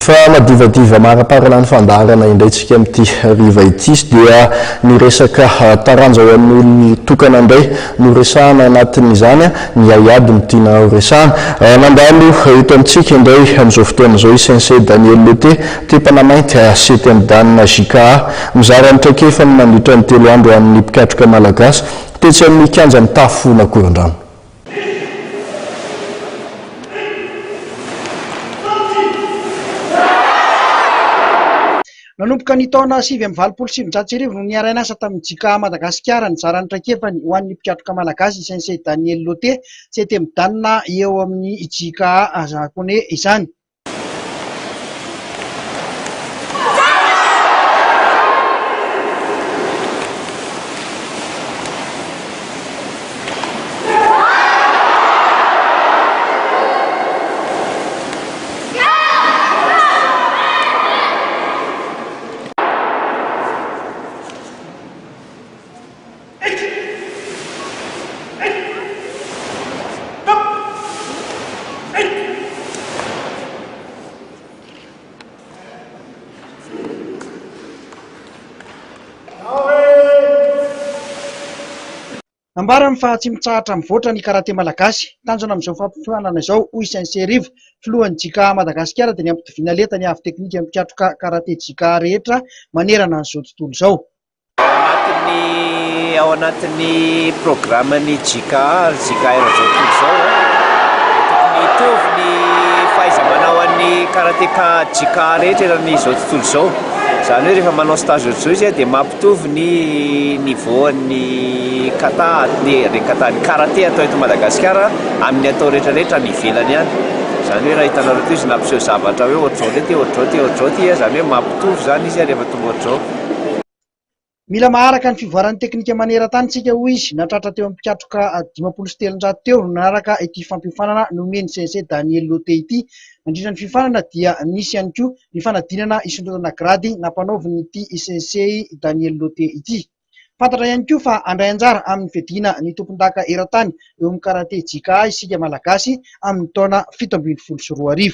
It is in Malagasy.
Fa madivadiva maraparalany fandarana indraytsika amin'ity riva ity dia ny resaka taranja ho an'ny tokana indray no resahana anatin'izany ny aiady no tiana resahana nandalo eto amintsika indray amin'izao fotoana izao sensei Daniel Loté tempanamainty sety amin'ny danina JKA mizara mitraikefa ny mandritra ny 3 andro amin'ny mpikatroka malagasy tetsy amin'ny kanja ny tafo na Korondrano. Nanomboka ny taona 2027 no niaraina asa tamin'ny JKA Madagasikara ny zarany traikefany ho an'ny mpikatroka malagasy sensei Daniel Loté tsy temy danina eo amin'ny JKA japonais izany. Ambarany fa tsy mitsahatra mivoatra ny karate malagasy tanjona amin'izao fampifanana izao hoy sensei Rivo filohan'ny JKA Madagasikara dia ny ampitoviana leta ny avy teknika mpikatroka karate JKA rehetra manerana an'izao tontolo izao. Ao anatin'ny programan'ny JKA izao tontolo izao tokony hitovy ny fahaiza-manao an'ny karateka JKA rehetra eran'izao tontolo izao. Zany hoe rehefa manao stage ohatr'izao izy dia mampitovy ny niveau ny kata ny karate atao eto Madagasikara amin'ny atao rehetrarehetra ny ivelany ihany. Zany hoe raha hitanareo toy izy nampiseho zavatra hoe ohatr'izao ty zany hoe mampitovy zany izy rehefa tonga ohatr'izao. Mila maharaka ny fivoaran'ny teknika maneran-tany tsika hoy izy natratra teo amin'ny mpikatroka 507 teo nanaraka ity fampifanana nomeny sensei Daniel Loté ity. Mandritra ny fifanana dia nisy ihany koa ny fanadinana isondrotana grady nampanaovin'ity sensei Daniel Loté ity. Fantatra ihany koa fa andray anjara amin'ny fiadiana ny tompon-daka eran-tany eo amin'ny karate JKA isika malagasy amin'ny taona 7 ambin'ny folo sy 2 arivo.